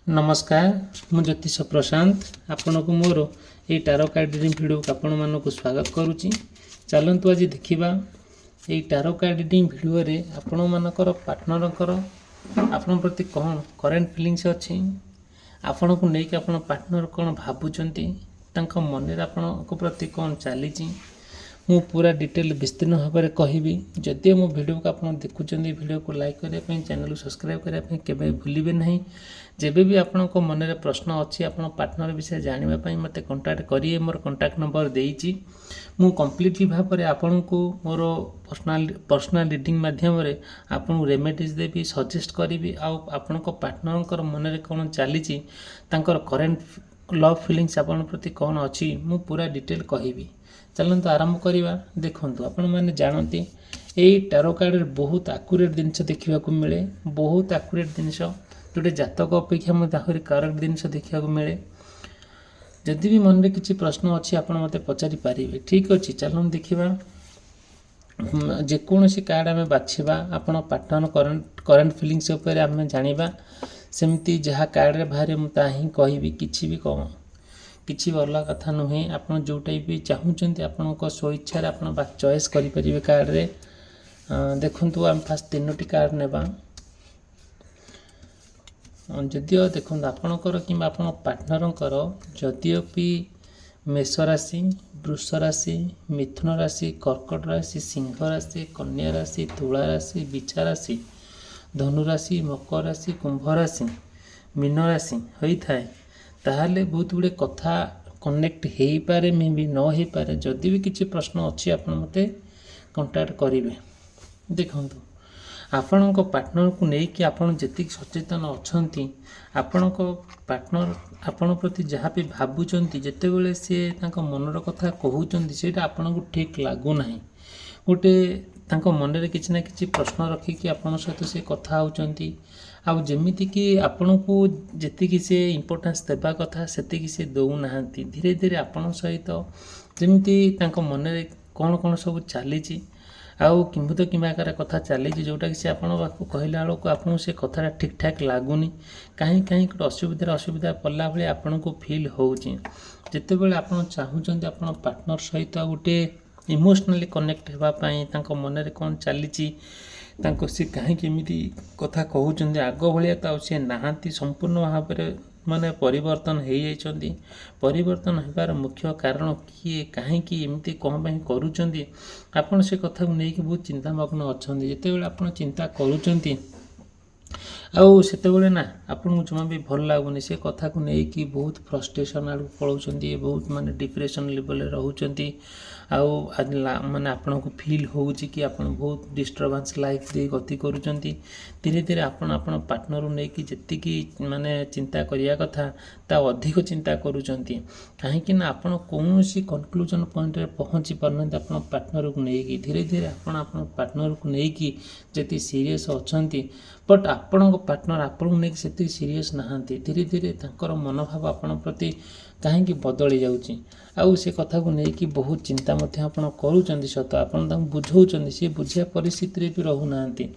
नमस्कार मु ज्योतिष प्रशांत आपण को मोर ये टारो कार्ड रीडिंग वीडियो को आपण मानक स्वागत करुच्ची। चलतु आज देखा ये टारो कार्ड रीडिंग वीडियो रे आपण मानकर पार्टनर आपण प्रति कौन करेन्ट फिलिंग्स अच्छी आपण को लेकिन आपण पार्टनर कौन भावुंट मन आपण प्रति कौन चली मु पूरा डिटेल विस्तीर्ण भाव में कहबी। जदि मो वीडियो को आप देखुं वीडियो को लाइक करने चैनल सब्सक्राइब करने के भूलिए ना। जेबे भी आपण को मन में प्रश्न अच्छी आप पार्टनर विषय जानापी मत कंटाक्ट करिए। मोर कंटाक्ट नंबर देइछि मु कंप्लीटली भाव में आपण को मोर पर्सनल रीडिंग माध्यम आपन रेमेडीज देवी सजेस्ट करी आपण पार्टनर मन में कौन चली करेन्ट लव फिलिंग्स आपण प्रति कौन अच्छी मु पूरा डिटेल कहबी। चलते आरंभ करवा। देखु आपण मैंने जानते यही टारो कार्ड बहुत आकुरेट जिनस देखा मिले, बहुत आकुरेट जिनस जोटे जातक अपेक्षा आहरी करेक्ट जिनस देखा मिले। जदि भी मन में किसी प्रश्न अच्छी आप मत पचारि पारे। ठीक अच्छे चलो देखा जेकोसी कार्ड आम बाछा आपण पार्टनर करेन्ट फिलिंग्स आम जाना सेमती जहाँ कार्ड बाहर मुझे ही कहबी किसी भी किसी भी अलग कथा नुहे। आप जो टाइप भी चाहूँगी आपण स्वेच्छा आप चॉइस करें कार्ड रे। देखु आम फास्ट तीनोटी कार्ड नेबा जदिओ देखो आपणकर कि पार्टनर जदिओ भी मेष राशि, वृष राशि, मिथुन राशि, कर्कट राशि, सिंह राशि, कन्या राशि, तुला राशि, बिछा राशि, धनु राशि, मकर राशि, कुंभ राशि, मीन राशि होता है ताहले बहुत गुड़े कथा कनेक्ट हो पारे मे भी न हो पारे। जदि भी किसी प्रश्न अच्छी आप मत कंटाक्ट करेंगे। देखु आपण पार्टनर को लेकिन आपड़ जी सचेतन अच्छा आपण पार्टनर आपण प्रति जहाँ भी भावुंट जिते सी मनर कथा कहते से आपन को ठीक लगुना गोटे मन में किसी ना कि प्रश्न रखिकी आपण सहित से कथा होती आमती कि आपण को जी से इम्पोर्टान्स देवा कथा से से दौना। धीरे धीरे आपण सहित जमी मन में कौन कौन सब चली किंबुत किमाकार कथा चली जोटा कि से आपको कहला बेलू आपको से कथा ठीक ठाक लगुनि कहीं कहीं गोटे असुविधा पड़ा भाई आपन को फील होते आप चाहूँगी आप पार्टनर सहित गोटे इमोशनली कनेक्ट होगापाई मन में कौन चली सी कहीं एमती कथा कहते आग भाया तो सी नहांती संपूर्ण भाव में माने परिवर्तन हो जाइछन्ती। परिवर्तन होबार मुख्य कारण किए कहीं एमती कौन पाई करूछन्ती आपण से कथा को लेकिन बहुत चिंतामग्न अच्छा जिते आप चिंता करूछन्ती आउ सेतेबेले ना आपन जमा भी भल लगुनि से कथा को लेकिन बहुत फ्रस्ट्रेशन आड़ पलाउछन्ती बहुत माने डिप्रेशन लेवल रोचंती माने आपन को फील होउची कि आपन बहुत डिस्टर्बेंस लाइफ दे गति करूछन्ती। धीरे धीरे आपन पार्टनर को लेकिन जेतिकी माने चिंता करिया कथा ता अधिक चिंता करूछन्ती कहीं ना आपन कौनसी कंक्लूजन पॉइंट रे पहुंची पारनते आपन पार्टनर को लेकिन। धीरे धीरे आपन पार्टनर को लेकिन जेति सीरियस अछन्ती बट आपण पार्टनर आपन को लेकिन सेति सीरियस नहांती। धीरे धीरे तांकर मनोभाव आपन प्रति कहीं बदली जाउची आउ से कथा को लेकिन बहुत चिंता मध्य आपन करूछन्ती सत आपन तां बुझौछन्ती से बुझिया परिस्थिति रे भी रहुनांती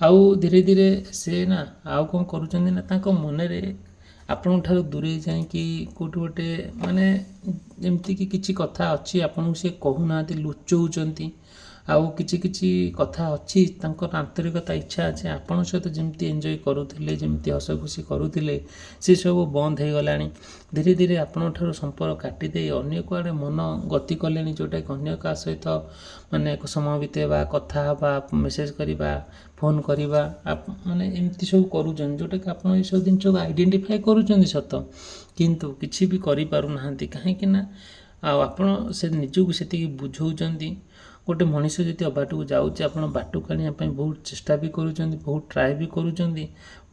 आउ धीरे धीरे से ना आउ कौन करूछन्ती ना तांको मन रे आपन ठारू दूरे जाए कि कोट गोटे माने एमती कि किछि कथा अच्छी आपन से कहूनांती लुचौछन्ती आउ किछि किछि कथा अच्छी तांकर आंतरिकता इच्छा अच्छे आपन सहित जमती एंजॉय करुथिले जमती हस खुशी करुथिले से सब बंद हो गलानी। धीरे धीरे आपन ठारू संपर्क काटी दे अन्य कुआडे मन गति कलेनी जोटा कि अन्य का सहित माने समय बितेबा कथा हवा मेसेज करवा फोन करवा माने एमती सब करूछन जोटा कि आपन ए सब दिन को आइडेंटिफाई करूछन सत किंतु किछि भी करि पारु नाहंती कहीं कि ना आपन से निजକୁ सेति बुझौछन्ती। गोटे मनीष जी बाट को जाऊँचे आप बाट को आने बहुत चेष्टा भी करूँ बहुत ट्राए भी करूँ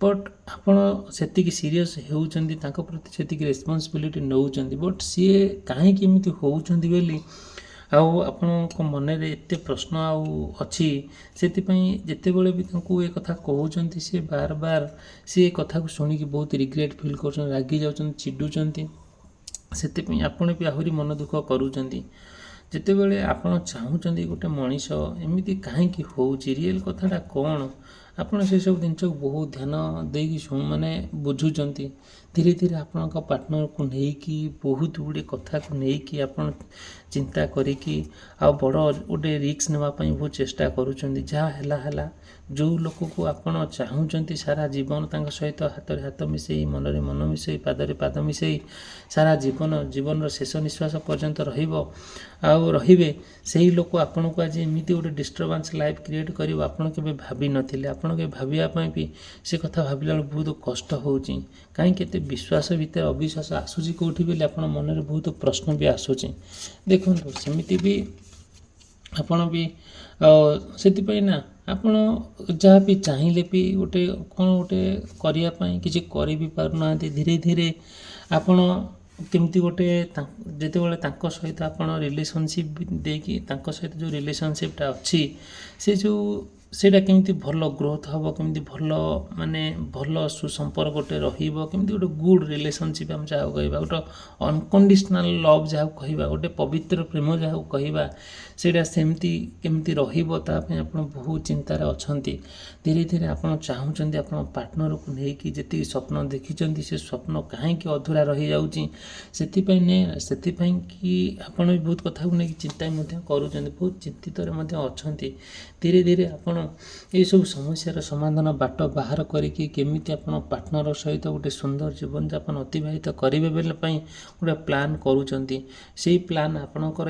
बट आपड़ से सीरीयस होती प्रति से रेस्पॉन्सिबिलिटी नौकरी बट सी कहीं एमती होती बोली आपण मन में एत प्रश्न अच्छी से जिते बड़े भी ये कथा कहते सी बार बार सी कथा को शुणिकी बहुत रिग्रेट फील कर रागी जाऊँ चिडुंट से आपड़ भी आहरी मन दुख करूँ जिते बड़े आप चाहूँगी गोटे मनीष एमती कहीं हो रियल कथाटा कौन ଆପଣ ସେସବୁ ଜିନିଷକୁ ବହୁତ ଧ୍ୟାନ ଦେଇକି ମାନେ ବୁଝୁଛନ୍ତି। ଧୀରେ ଧୀରେ ଆପଣଙ୍କ ପାର୍ଟନରକୁ ନେଇକି ବହୁତ ଗୁଡ଼ିଏ କଥାକୁ ନେଇକି ଆପଣ ଚିନ୍ତା କରିକି ଆଉ ବଡ଼ ଗୋଟେ ରିସ୍କ ନେବା ପାଇଁ ବହୁତ ଚେଷ୍ଟା କରୁଛନ୍ତି। ଯାହା ହେଲା ହେଲା, ଯେଉଁ ଲୋକକୁ ଆପଣ ଚାହୁଁଛନ୍ତି ସାରା ଜୀବନ ତାଙ୍କ ସହିତ ହାତରେ ହାତ ମିଶାଇ, ମନରେ ମନ ମିଶାଇ, ପାଦରେ ପାଦ ମିଶାଇ ସାରା ଜୀବନର ଶେଷ ନିଶ୍ୱାସ ପର୍ଯ୍ୟନ୍ତ ରହିବେ, ସେହି ଲୋକ ଆପଣଙ୍କୁ ଆଜି ଏମିତି ଗୋଟେ ଡିଷ୍ଟର୍ବାନ୍ସ ଲାଇଫ୍ କ୍ରିଏଟ୍ କରିବ ଆପଣ କେବେ ଭାବିନଥିଲେ। ଆପଣ କେବେ ଭାବିବା ପାଇଁ ବି ସେ କଥା ଭାବିଲା ବେଳକୁ ବହୁତ କଷ୍ଟ ହେଉଛି। କାହିଁକି ଏତେ ବିଶ୍ୱାସ ଭିତରେ ଅବିଶ୍ୱାସ ଆସୁଛି କେଉଁଠି ବୋଲି ଆପଣ ମନରେ ବହୁତ ପ୍ରଶ୍ନ ବି ଆସୁଛି। ଦେଖନ୍ତୁ, ସେମିତି ବି ଆପଣ ବି ସେଥିପାଇଁ ନା ଆପଣ ଯାହା ବି ଚାହିଁଲେ ବି କ'ଣ ଗୋଟେ କରିବା ପାଇଁ କିଛି କରି ବି ପାରୁନାହାନ୍ତି। ଧୀରେ ଧୀରେ ଆପଣ କେମିତି ଯେତେବେଳେ ତାଙ୍କ ସହିତ ଆପଣ ରିଲେସନସିପ୍ ଦେଇକି ତାଙ୍କ ସହିତ ଯେଉଁ ରିଲେସନସିପ୍ଟା ଅଛି ସେଇଟା କେମିତି ଭଲ ଗ୍ରୋଥ୍ ହେବ, କେମିତି ଭଲ ସୁସମ୍ପର୍କ ଗୋଟେ ରହିବ, କେମିତି ଗୋଟେ ଗୁଡ୍ ରିଲେସନସିପ୍ ଆମେ ଯାହାକୁ କହିବା, ଗୋଟେ ଅନକଣ୍ଡିସନାଲ୍ ଲଭ୍ ଯାହାକୁ କହିବା, ଗୋଟେ ପବିତ୍ର ପ୍ରେମ ଯାହାକୁ କହିବା, ସେଇଟା ସେମିତି କେମିତି ରହିବ ତା ପାଇଁ ଆପଣ ବହୁତ ଚିନ୍ତାରେ ଅଛନ୍ତି। ଧୀରେ ଧୀରେ ଆପଣ ଚାହୁଁଛନ୍ତି ଆପଣ ପାର୍ଟନରକୁ ନେଇକି ଯେତିକି ସ୍ୱପ୍ନ ଦେଖିଛନ୍ତି ସେ ସ୍ୱପ୍ନ କାହିଁକି ଅଧୁରା ରହିଯାଉଛି, ସେଥିପାଇଁ କି ଆପଣ ବି ବହୁତ କଥାକୁ ନେଇକି ଚିନ୍ତା ମଧ୍ୟ କରୁଛନ୍ତି, ବହୁତ ଚିନ୍ତିତରେ ମଧ୍ୟ ଅଛନ୍ତି। ଧୀରେ ଧୀରେ ଆପଣ ଏଇସବୁ ସମସ୍ୟାର ସମାଧାନ ବାଟ ବାହାର କରିକି କେମିତି ଆପଣ ପାର୍ଟନର ସହିତ ଗୋଟେ ସୁନ୍ଦର ଜୀବନଯାପନ ଅତିବାହିତ କରିବେ ବୋଲି ପାଇଁ ଗୋଟେ ପ୍ଲାନ୍ କରୁଛନ୍ତି। ସେଇ ପ୍ଲାନ୍ ଆପଣଙ୍କର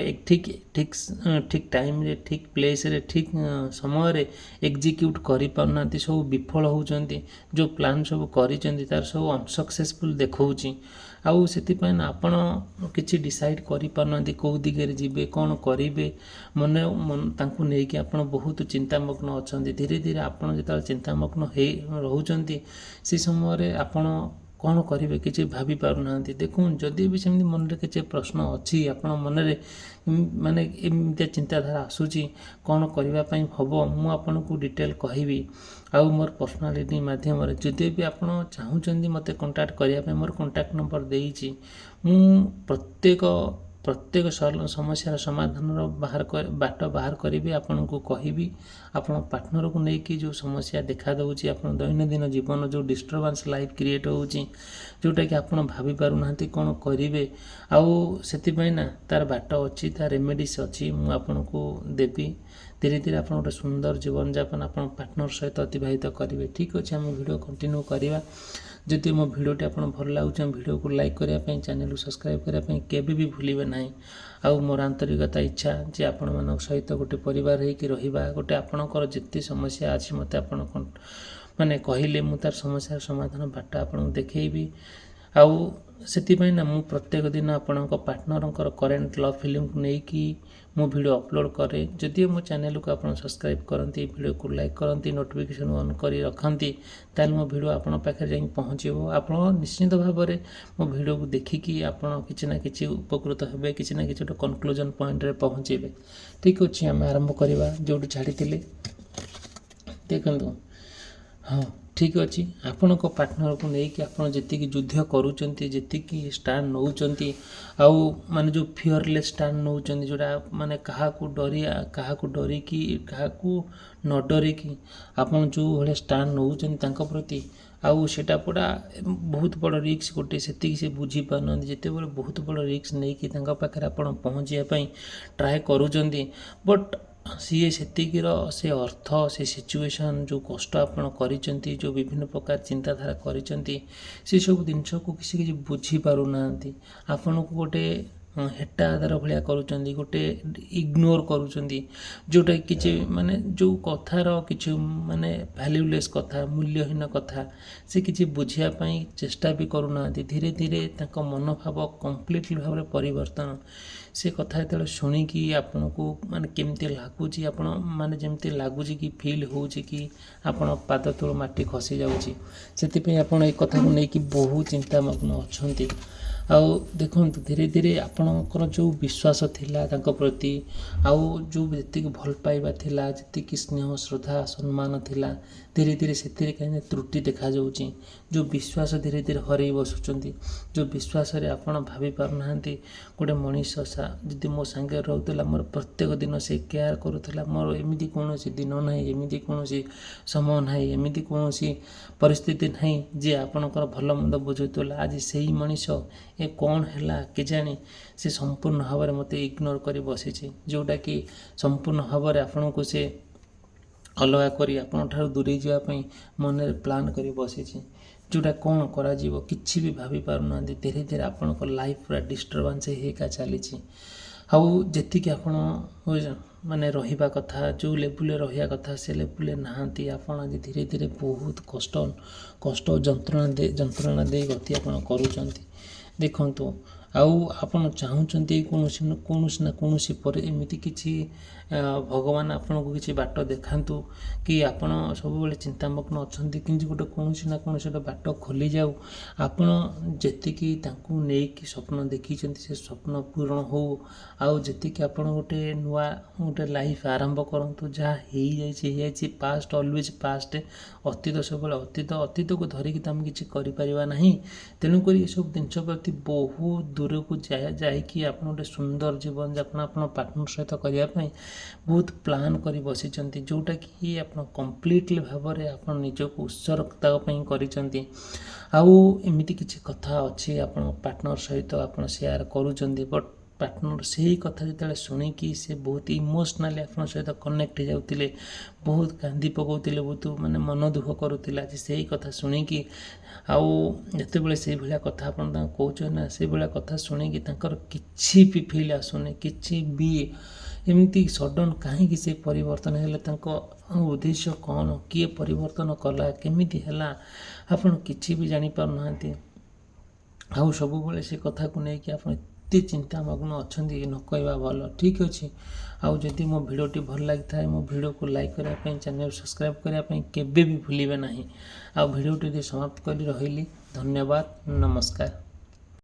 ଠିକ୍ ଟାଇମ୍ରେ, ଠିକ୍ ପ୍ଲେସ୍ରେ, ଠିକ୍ ସମୟରେ ଏକ୍ଜିକ୍ୟୁଟ୍ କରିପାରୁନାହାନ୍ତି, ସବୁ ବିଫଳ ହେଉଛନ୍ତି। ଯେଉଁ ପ୍ଲାନ୍ ସବୁ କରିଛନ୍ତି ତାର ସବୁ ଅନସକ୍ସେସଫୁଲ୍ ଦେଖାଉଛି। ଆଉ ସେଥିପାଇଁ ନା ଆପଣ କିଛି ଡିସାଇଡ଼୍ କରିପାରୁନାହାନ୍ତି କେଉଁ ଦିଗରେ ଯିବେ, କ'ଣ କରିବେ। ତାଙ୍କୁ ନେଇକି ଆପଣ ବହୁତ ଚିନ୍ତାମଗ୍ନ ଅଛନ୍ତି। ଧୀରେ ଧୀରେ ଆପଣ ଯେତେବେଳେ ଚିନ୍ତାମଗ୍ନ ରହୁଛନ୍ତି ସେ ସମୟରେ ଆପଣ କ'ଣ କରିବେ କିଛି ଭାବି ପାରୁନାହାନ୍ତି। ଦେଖନ୍ତୁ, ଯଦି ବି ସେମିତି ମନରେ କିଛି ପ୍ରଶ୍ନ ଅଛି, ଆପଣ ମନରେ ଏମିତିଆ ଚିନ୍ତାଧାରା ଆସୁଛି କ'ଣ କରିବା ପାଇଁ ହେବ, ମୁଁ ଆପଣଙ୍କୁ ଡିଟେଲ୍ କହିବି। ଆଉ ମୋର ପର୍ସନାଲିଟି ମାଧ୍ୟମରେ ଯଦି ବି ଆପଣ ଚାହୁଁଛନ୍ତି ମୋତେ କଣ୍ଟାକ୍ଟ କରିବା ପାଇଁ, ମୋର କଣ୍ଟାକ୍ଟ ନମ୍ବର ଦେଇଛି। ମୁଁ ପ୍ରତ୍ୟେକ ସମସ୍ୟାର ସମାଧାନର ବାଟ ବାହାର କରିବି, ଆପଣଙ୍କୁ କହିବି। ଆପଣ ପାର୍ଟନରକୁ ନେଇକି ଯେଉଁ ସମସ୍ୟା ଦେଖାଦେଉଛି, ଆପଣ ଦୈନନ୍ଦିନ ଜୀବନ ଯେଉଁ ଡିଷ୍ଟର୍ବାନ୍ସ ଲାଇଫ୍ କ୍ରିଏଟ୍ ହେଉଛି, ଯେଉଁଟାକି ଆପଣ ଭାବି ପାରୁନାହାନ୍ତି କ'ଣ କରିବେ, ଆଉ ସେଥିପାଇଁ ନା ତାର ବାଟ ଅଛି, ତାର ରେମେଡ଼ିସ୍ ଅଛି, ମୁଁ ଆପଣଙ୍କୁ ଦେବି। ଧୀରେ ଧୀରେ ଆପଣ ଗୋଟେ ସୁନ୍ଦର ଜୀବନଯାପନ ଆପଣ ପାର୍ଟନର ସହିତ ଅତିବାହିତ କରିବେ। ଠିକ୍ ଅଛି, ଆମେ ଭିଡ଼ିଓ କଣ୍ଟିନ୍ୟୁ କରିବା। ଯଦି ମୋ ଭିଡ଼ିଓଟି ଆପଣ ଭଲ ଲାଗୁଛି, ଆମ ଭିଡ଼ିଓକୁ ଲାଇକ୍ କରିବା ପାଇଁ, ଚ୍ୟାନେଲକୁ ସବସ୍କ୍ରାଇବ୍ କରିବା ପାଇଁ କେବେ ବି ଭୁଲିବେ ନାହିଁ। ଆଉ ମୋର ଆନ୍ତରିକତା ଇଚ୍ଛା ଯେ ଆପଣମାନଙ୍କ ସହିତ ଗୋଟେ ପରିବାର ହେଇକି ରହିବା। ଗୋଟେ ଆପଣଙ୍କର ଯେତେ ସମସ୍ୟା ଅଛି ମୋତେ ଆପଣ କହିଲେ ମୁଁ ତାର ସମସ୍ୟାର ସମାଧାନ ବାଟ ଆପଣଙ୍କୁ ଦେଖେଇବି। ଆଉ ସେଥିପାଇଁ ନା ମୁଁ ପ୍ରତ୍ୟେକ ଦିନ ଆପଣଙ୍କ ପାର୍ଟନରଙ୍କର କରେଣ୍ଟ ଲଭ୍ ଫିଲ୍ମକୁ ନେଇକି ମୁଁ ଭିଡ଼ିଓ ଅପଲୋଡ଼ କରେ। ଯଦିଓ ମୋ ଚ୍ୟାନେଲକୁ ଆପଣ ସବସ୍କ୍ରାଇବ୍ କରନ୍ତି, ଭିଡ଼ିଓକୁ ଲାଇକ୍ କରନ୍ତି, ନୋଟିଫିକେସନ୍ ଅନ୍ କରି ରଖନ୍ତି, ତାହେଲେ ମୋ ଭିଡ଼ିଓ ଆପଣଙ୍କ ପାଖରେ ଯାଇକି ପହଞ୍ଚିବ। ଆପଣ ନିଶ୍ଚିନ୍ତ ଭାବରେ ମୋ ଭିଡ଼ିଓକୁ ଦେଖିକି ଆପଣ କିଛି ନା କିଛି ଉପକୃତ ହେବେ, କିଛି ନା କିଛି ଗୋଟେ କନକ୍ଲୁଜନ୍ ପଏଣ୍ଟରେ ପହଞ୍ଚିବେ। ଠିକ୍ ଅଛି, ଆମେ ଆରମ୍ଭ କରିବା ଯେଉଁଠି ଛାଡ଼ିଥିଲେ। ଦେଖନ୍ତୁ, ହଁ ଠିକ୍ ଅଛି, ଆପଣଙ୍କ ପାର୍ଟନରକୁ ନେଇକି ଆପଣ ଯେତିକି ଯୁଦ୍ଧ କରୁଛନ୍ତି, ଯେତିକି ଷ୍ଟାଣ୍ଡ ନେଉଛନ୍ତି, ଆଉ ଯେଉଁ ଫିୟରଲେସ୍ ଷ୍ଟାଣ୍ଡ ନେଉଛନ୍ତି, ଯେଉଁଟା କାହାକୁ ଡରିକି କାହାକୁ ନ ଡରିକି ଆପଣ ଯେଉଁ ଭଳିଆ ଷ୍ଟାଣ୍ଡ ନେଉଛନ୍ତି ତାଙ୍କ ପ୍ରତି, ଆଉ ସେଇଟା ବହୁତ ବଡ଼ ରିସ୍କ ଗୋଟେ, ସେତିକି ସେ ବୁଝିପାରୁନାହାନ୍ତି। ଯେତେବେଳେ ବହୁତ ବଡ଼ ରିସ୍କ ନେଇକି ତାଙ୍କ ପାଖରେ ଆପଣ ପହଞ୍ଚିବା ପାଇଁ ଟ୍ରାଏ କରୁଛନ୍ତି, ବଟ୍ ସେତିକିର ସେ ଅର୍ଥ, ସେ ସିଚୁଏସନ୍, ଯେଉଁ କଷ୍ଟ ଆପଣ କରିଛନ୍ତି, ଯେଉଁ ବିଭିନ୍ନ ପ୍ରକାର ଚିନ୍ତାଧାରା କରିଛନ୍ତି, ସେସବୁ ଜିନିଷକୁ କିଛି ବୁଝିପାରୁନାହାନ୍ତି। ଆପଣଙ୍କୁ ଗୋଟେ ହେଟା ଆଧାର ଭଳିଆ କରୁଛନ୍ତି, ଗୋଟେ ଇଗ୍ନୋର କରୁଛନ୍ତି, ଯେଉଁଟା କିଛି ଯେଉଁ କଥାର କିଛି ଭ୍ୟାଲ୍ୟୁଲେସ୍ କଥା, ମୂଲ୍ୟହୀନ କଥା, ସେ କିଛି ବୁଝିବା ପାଇଁ ଚେଷ୍ଟା ବି କରୁନାହାନ୍ତି। ଧୀରେ ଧୀରେ ତାଙ୍କ ମନୋଭାବ କମ୍ପ୍ଲିଟଲି ଭାବରେ ପରିବର୍ତ୍ତନ। ସେ କଥା ଯେତେବେଳେ ଶୁଣିକି ଆପଣଙ୍କୁ କେମିତି ଲାଗୁଛି, ଆପଣ ଯେମିତି ଲାଗୁଛି କି ଫିଲ୍ ହେଉଛି କି ଆପଣ ପାଦ ତଳୁ ମାଟି ଖସି ଯାଉଛି। ସେଥିପାଇଁ ଆପଣ ଏ କଥାକୁ ନେଇକି ବହୁ ଚିନ୍ତାମଗ୍ନ ଅଛନ୍ତି। ଆଉ ଦେଖନ୍ତୁ, ଧୀରେ ଧୀରେ ଆପଣଙ୍କର ଯେଉଁ ବିଶ୍ୱାସ ଥିଲା ତାଙ୍କ ପ୍ରତି, ଆଉ ଯେତିକି ଭଲ ପାଇବା ଥିଲା, ଯେତିକି ସ୍ନେହ, ଶ୍ରଦ୍ଧା, ସମ୍ମାନ ଥିଲା, ଧୀରେ ଧୀରେ ସେଥିରେ କାହିଁକି ତ୍ରୁଟି ଦେଖାଯାଉଛି। ଯେଉଁ ବିଶ୍ୱାସ ଧୀରେ ଧୀରେ ହରେଇ ବସୁଛନ୍ତି, ଯେଉଁ ବିଶ୍ୱାସରେ ଆପଣ ଭାବି ପାରୁନାହାନ୍ତି ଗୋଟେ ମଣିଷ ଯଦି ମୋ ସାଙ୍ଗରେ ରହୁଥିଲା, ମୋର ପ୍ରତ୍ୟେକ ଦିନ ସେ କେୟାର କରୁଥିଲା, ମୋର ଏମିତି କୌଣସି ଦିନ ନାହିଁ, ଏମିତି କୌଣସି ସମୟ ନାହିଁ, ଏମିତି କୌଣସି ପରିସ୍ଥିତି ନାହିଁ ଯେ ଆପଣଙ୍କର ଭଲ ମନ୍ଦ ବୁଝୁଥିଲା। ଆଜି ସେଇ ମଣିଷ ଏ କ'ଣ ହେଲା କେଜାଣି ସେ ସମ୍ପୂର୍ଣ୍ଣ ଭାବରେ ମୋତେ ଇଗ୍ନୋର କରି ବସିଛି, ଯେଉଁଟାକି ସମ୍ପୂର୍ଣ୍ଣ ଭାବରେ ଆପଣଙ୍କୁ ସେ ଅଲଗା କରି ଆପଣଙ୍କଠାରୁ ଦୂରେଇ ଯିବା ପାଇଁ ମନରେ ପ୍ଲାନ୍ କରି ବସିଛି, ଯେଉଁଟା କ'ଣ କରାଯିବ କିଛି ବି ଭାବି ପାରୁନାହାନ୍ତି। ଧୀରେ ଧୀରେ ଆପଣଙ୍କ ଲାଇଫ୍ ପୁରା ଡିଷ୍ଟର୍ବାନ୍ସ ହେଇକା ଚାଲିଛି। ଆଉ ଯେତିକି ଆପଣ ମାନେ ରହିବା କଥା, ଯେଉଁ ଲେବୁଲ୍ରେ ରହିବା କଥା ସେ ଲେବୁଲ୍ରେ ନାହାନ୍ତି। ଆପଣ ଆଜି ଧୀରେ ଧୀରେ ବହୁତ କଷ୍ଟ ଯନ୍ତ୍ରଣା ଦେଇ ଗତି ଆପଣ କରୁଛନ୍ତି। ଦେଖନ୍ତୁ, ଆଉ ଆପଣ ଚାହୁଁଛନ୍ତି କୌଣସି ନା କୌଣସି ପରେ ଏମିତି କିଛି ଭଗବାନ ଆପଣଙ୍କୁ କିଛି ବାଟ ଦେଖାନ୍ତୁ, କି ଆପଣ ସବୁବେଳେ ଚିନ୍ତାମଗ୍ନ ଅଛନ୍ତି କିନ୍ତୁ କୌଣସି ନା କୌଣସି ଗୋଟେ ବାଟ ଖୋଲିଯାଉ। ଆପଣ ଯେତିକି ତାଙ୍କୁ ନେଇକି ସ୍ୱପ୍ନ ଦେଖିଛନ୍ତି ସେ ସ୍ୱପ୍ନ ପୂରଣ ହେଉ। ଆଉ ଯେତିକି ଆପଣ ଗୋଟେ ନୂଆ ଗୋଟେ ଲାଇଫ୍ ଆରମ୍ଭ କରନ୍ତୁ। ଯାହା ହେଇଯାଇଛି ପାଷ୍ଟ ଅଲୱେଜ୍ ପାଷ୍ଟ। ଅତୀତ ସବୁବେଳେ ଅତୀତକୁ ଧରିକି ତ ଆମେ କିଛି କରିପାରିବା ନାହିଁ। ତେଣୁକରି ଏସବୁ ଜିନିଷ ପ୍ରତି ବହୁତ ଦୂରକୁ ଯାଇକି ଆପଣ ଗୋଟେ ସୁନ୍ଦର ଜୀବନଯାପନ ଆପଣ ପାର୍ଟନର ସହିତ କରିବା ପାଇଁ ବହୁତ ପ୍ଲାନ୍ କରି ବସିଛନ୍ତି, ଯେଉଁଟାକି ଆପଣ କମ୍ପ୍ଲିଟଲି ଭାବରେ ଆପଣ ନିଜକୁ ଉତ୍ସର୍ଗ ଦେବା ପାଇଁ କରିଛନ୍ତି। ଆଉ ଏମିତି କିଛି କଥା ଅଛି ଆପଣ ପାର୍ଟନର ସହିତ ଆପଣ ସେୟାର କରୁଛନ୍ତି, ବଟ୍ ପାର୍ଟନର ସେହି କଥା ଯେତେବେଳେ ଶୁଣିକି ସେ ବହୁତ ଇମୋସନାଲି ଆପଣଙ୍କ ସହିତ କନେକ୍ଟ ହେଇଯାଉଥିଲେ, ବହୁତ କାନ୍ଦି ପକାଉଥିଲେ, ବହୁତ ମାନେ ମନ ଦୁଃଖ କରୁଥିଲା ଯେ ସେଇ କଥା ଶୁଣିକି। ଆଉ ଯେତେବେଳେ ସେଇଭଳିଆ କଥା ଆପଣ ତାଙ୍କୁ କହୁଛନ୍ତି ନା, ସେଇଭଳିଆ କଥା ଶୁଣିକି ତାଙ୍କର କିଛି ବି ଫିଲ୍ ଆସୁନି, କିଛି ବି ଏମିତି ସଡନ୍ କାହିଁକି ସେ ପରିବର୍ତ୍ତନ ହେଲେ, ତାଙ୍କ ଉଦ୍ଦେଶ୍ୟ କ'ଣ, କିଏ ପରିବର୍ତ୍ତନ କଲା, କେମିତି ହେଲା, ଆପଣ କିଛି ବି ଜାଣିପାରୁନାହାନ୍ତି। ଆଉ ସବୁବେଳେ ସେ କଥାକୁ ନେଇକି ଆପଣ ଏତେ ଚିନ୍ତାମଗ୍ନ ଅଛନ୍ତି, ନ କହିବା ଭଲ। ଠିକ୍ ଅଛି, ଆଉ ଯଦି ମୋ ଭିଡ଼ିଓଟି ଭଲ ଲାଗିଥାଏ ମୋ ଭିଡ଼ିଓକୁ ଲାଇକ୍ କରିବା ପାଇଁ, ଚ୍ୟାନେଲ୍ ସବସ୍କ୍ରାଇବ୍ କରିବା ପାଇଁ କେବେ ବି ଭୁଲିବେ ନାହିଁ। ଆଉ ଭିଡ଼ିଓଟି ସମାପ୍ତ କରି ରହିଲି। ଧନ୍ୟବାଦ, ନମସ୍କାର।